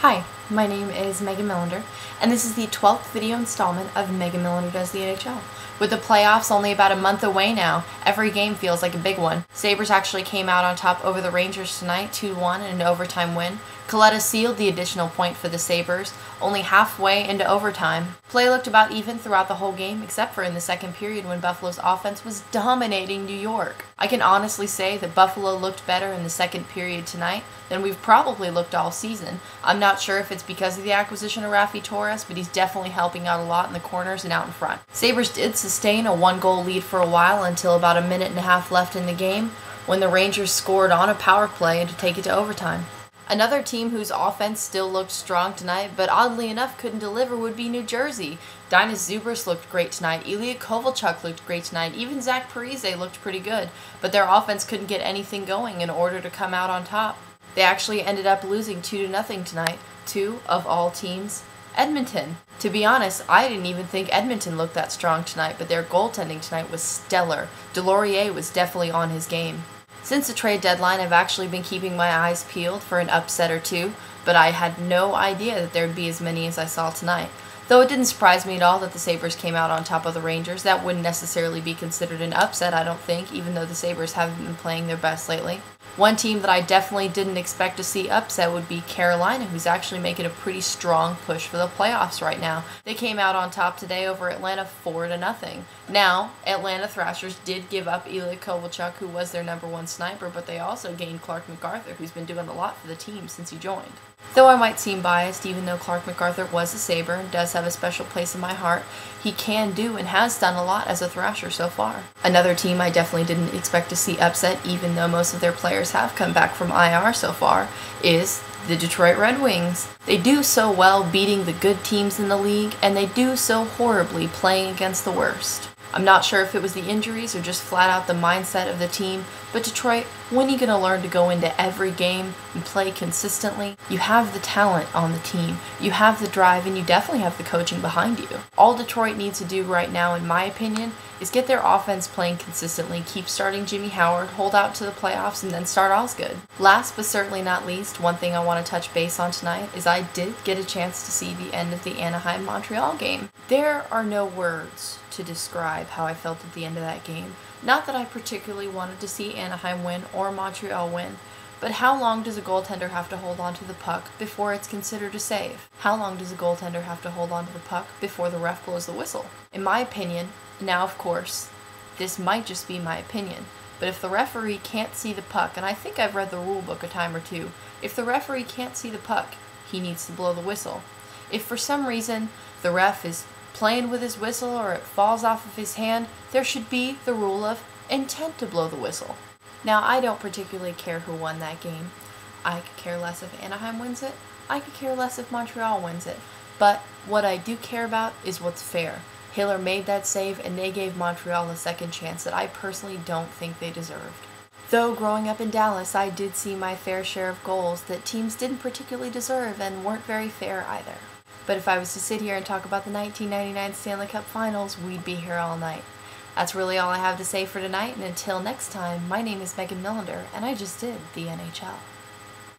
Hi, my name is Megan Millender, and this is the 12th video installment of Megan Millender Does the NHL. With the playoffs only about a month away now, every game feels like a big one. Sabres actually came out on top over the Rangers tonight, 2-1 in an overtime win. Coletta sealed the additional point for the Sabres, only halfway into overtime. Play looked about even throughout the whole game, except for in the second period when Buffalo's offense was dominating New York. I can honestly say that Buffalo looked better in the second period tonight than we've probably looked all season. I'm not sure if it's because of the acquisition of Raffi Torres, but he's definitely helping out a lot in the corners and out in front. Sabres did sustain a one-goal lead for a while until about a minute and a half left in the game, when the Rangers scored on a power play and to take it to overtime. Another team whose offense still looked strong tonight, but oddly enough couldn't deliver, would be New Jersey. Dinas Zubris looked great tonight, Ilya Kovalchuk looked great tonight, even Zach Parise looked pretty good, but their offense couldn't get anything going in order to come out on top. They actually ended up losing 2-0 tonight to, of all teams, Edmonton. To be honest, I didn't even think Edmonton looked that strong tonight, but their goaltending tonight was stellar. Delorier was definitely on his game. Since the trade deadline, I've actually been keeping my eyes peeled for an upset or two, but I had no idea that there'd be as many as I saw tonight. Though it didn't surprise me at all that the Sabres came out on top of the Rangers. That wouldn't necessarily be considered an upset, I don't think, even though the Sabres haven't been playing their best lately. One team that I definitely didn't expect to see upset would be Carolina, who's actually making a pretty strong push for the playoffs right now. They came out on top today over Atlanta 4-0. Now, Atlanta Thrashers did give up Ilya Kovalchuk, who was their #1 sniper, but they also gained Clark MacArthur, who's been doing a lot for the team since he joined. Though I might seem biased, even though Clark MacArthur was a Sabre and does have a special place in my heart, he can do and has done a lot as a Thrasher so far. Another team I definitely didn't expect to see upset, even though most of their players have come back from IR so far, is the Detroit Red Wings. They do so well beating the good teams in the league, and they do so horribly playing against the worst. I'm not sure if it was the injuries or just flat out the mindset of the team, but Detroit, when are you going to learn to go into every game and play consistently? You have the talent on the team, you have the drive, and you definitely have the coaching behind you. All Detroit needs to do right now, in my opinion, is get their offense playing consistently, keep starting Jimmy Howard, hold out to the playoffs, and then start Osgood. Last but certainly not least, one thing I want to touch base on tonight is I did get a chance to see the end of the Anaheim-Montreal game. There are no words to describe how I felt at the end of that game. Not that I particularly wanted to see Anaheim win or Montreal win, but how long does a goaltender have to hold on to the puck before it's considered a save? How long does a goaltender have to hold on to the puck before the ref blows the whistle? In my opinion, now of course, this might just be my opinion, but if the referee can't see the puck, and I think I've read the rule book a time or two, if the referee can't see the puck, he needs to blow the whistle. If for some reason the ref is playing with his whistle or it falls off of his hand, there should be the rule of intent to blow the whistle. Now, I don't particularly care who won that game. I could care less if Anaheim wins it. I could care less if Montreal wins it. But what I do care about is what's fair. Hiller made that save, and they gave Montreal a second chance that I personally don't think they deserved. Though growing up in Dallas, I did see my fair share of goals that teams didn't particularly deserve and weren't very fair either. But if I was to sit here and talk about the 1999 Stanley Cup Finals, we'd be here all night. That's really all I have to say for tonight, and until next time, my name is Megan Millender, and I just did the NHL.